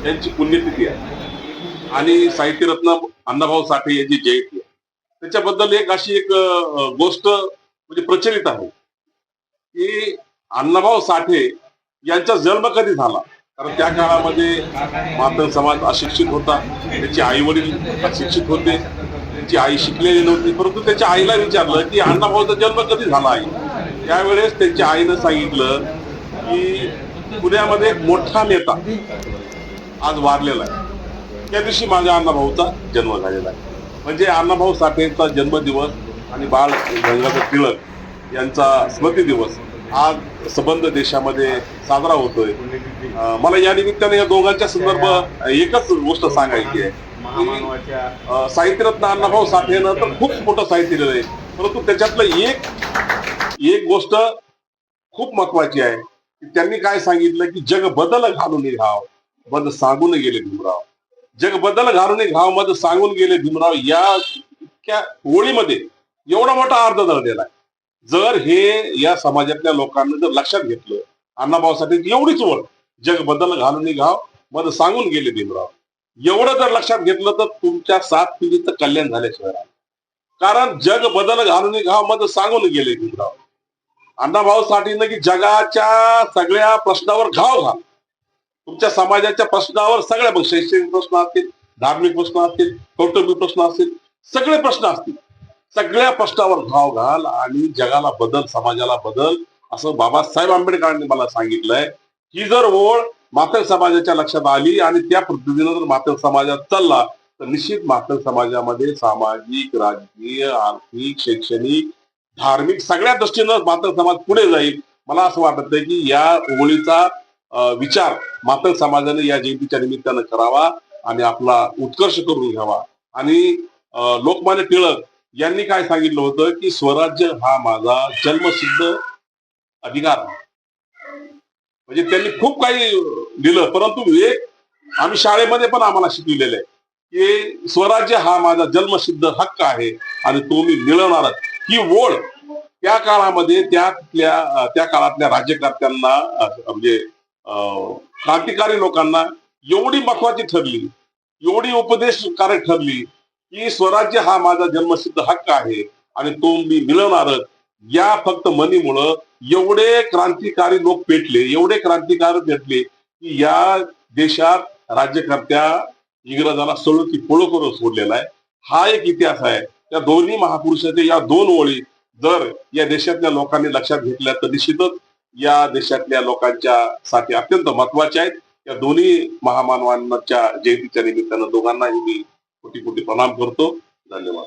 यांची पुण्यतिथी आहे आणि साहित्यरत्न अण्णाभाऊ साठे यांची जयंती आहे. त्याच्याबद्दल एक अशी एक गोष्ट म्हणजे प्रचलित आहे की अण्णाभाऊ साठे यांचा जन्म कधी झाला. कारण त्या काळामध्ये मातंग समाज अशिक्षित होता, त्याचे आई वडील अशिक्षित होते, त्याची आई शिकलेली नव्हती. परंतु त्याच्या आईला विचारलं की अण्णाभाऊचा जन्म कधी झाला आहे. त्यावेळेस त्यांच्या आईनं सांगितलं की पुण्यामध्ये एक मोठा नेता आज वारलेला आहे, त्या दिवशी माझ्या अण्णाभाऊचा जन्म झालेला आहे. म्हणजे अण्णाभाऊ साठेंचा जन्मदिवस आणि बाळ गंगाधर टिळक यांचा स्मृती दिवस आज सबंध देशामध्ये साजरा होतोय. मला या निमित्ताने या दोघांच्या संदर्भ एकच गोष्ट सांगायची आहे की साहित्यरत्न अण्णाभाऊ साठेनं तर खूप मोठं साहित्य लिहिलंय, परंतु त्याच्यातलं एक गोष्ट खूप महत्वाची आहे की त्यांनी काय सांगितलं की जग बदल घालून घाव मद सांगून गेले भीमराव. जग बदल घालून घाव मद सांगून गेले भीमराव या ओळीमध्ये एवढा मोठा अर्थ दडलेला आहे. जर हे या समाजातल्या लोकांना जर लक्षात घेतलं, अण्णाभाऊ साठे एवढीच ओळ, जग बदल घालून घाव मद सांगून गेले भीमराव, एवढं जर लक्षात घेतलं तर तुमच्या 7 पिढीचं कल्याण झाल्याशिवाय राहणार. कारण जग बदल घालून घाव मद सांगून गेले भीमराव. अण्णाभाऊ साठेनं की जगाच्या सगळ्या प्रश्नावर घाव घाल, तुमच्या समाजाच्या प्रश्नावर सगळ्या शैक्षणिक प्रश्न असतील, धार्मिक प्रश्न असतील, कौटुंबिक प्रश्न असतील, सगळे प्रश्न असतील, सगळ्या प्रश्नावर घाव घाल आणि जगाला बदल, समाजाला बदल, असं बाबासाहेब आंबेडकरांनी मला सांगितलंय. ही जर ओळ मातंग समाजाच्या लक्षात आली आणि त्या पद्धतीनं जर मातंग समाजात चालला तर निश्चित मातंग समाजामध्ये सामाजिक, राजकीय, आर्थिक, शैक्षणिक, धार्मिक सगळ्या दृष्टीनं मातंग समाज पुढे जाईल. मला असं वाटतंय की या ओळीचा विचार मातंग समाजाने या जयंतीच्या निमित्तानं करावा आणि आपला उत्कर्ष करून घ्यावा. आणि लोकमान्य टिळक यांनी काय सांगितलं होतं की स्वराज्य हा माझा जन्मसिद्ध अधिकार आहे. म्हणजे त्यांनी खूप काही लिहिलं, परंतु एक आम्ही शाळेमध्ये पण आम्हाला शिकविलेलं आहे की स्वराज्य हा माझा जन्मसिद्ध हक्क आहे आणि तो मी मिळवणारच. ही ओळ त्या काळामध्ये त्या काळातल्या राज्यकर्त्यांना म्हणजे क्रांतिकारी लोकांना एवढी महत्वाची ठरली, एवढी उपदेशकारक ठरली की स्वराज्य हा माझा जन्मसिद्ध हक्क आहे आणि तो मी मिळवणारच. या फक्त म्हणीमुळं एवढे क्रांतिकारी लोक पेटले, एवढे क्रांतिकारी भेटले की या देशात राज्यकर्त्या इंग्रजांना सळो की पळो करून सोडलेला आहे. हा एक इतिहास आहे. त्या दोन्ही महापुरुषाच्या या 2 ओळी जर या देशातल्या लोकांनी लक्षात घेतल्या तर निश्चितच या देशातल्या लोकांच्या साठी अत्यंत महत्वाच्या आहेत. या दोन्ही महामानवांच्या जयंतीच्या निमित्तानं दोघांनाही मी कोटी कोटी प्रणाम करतो. धन्यवाद.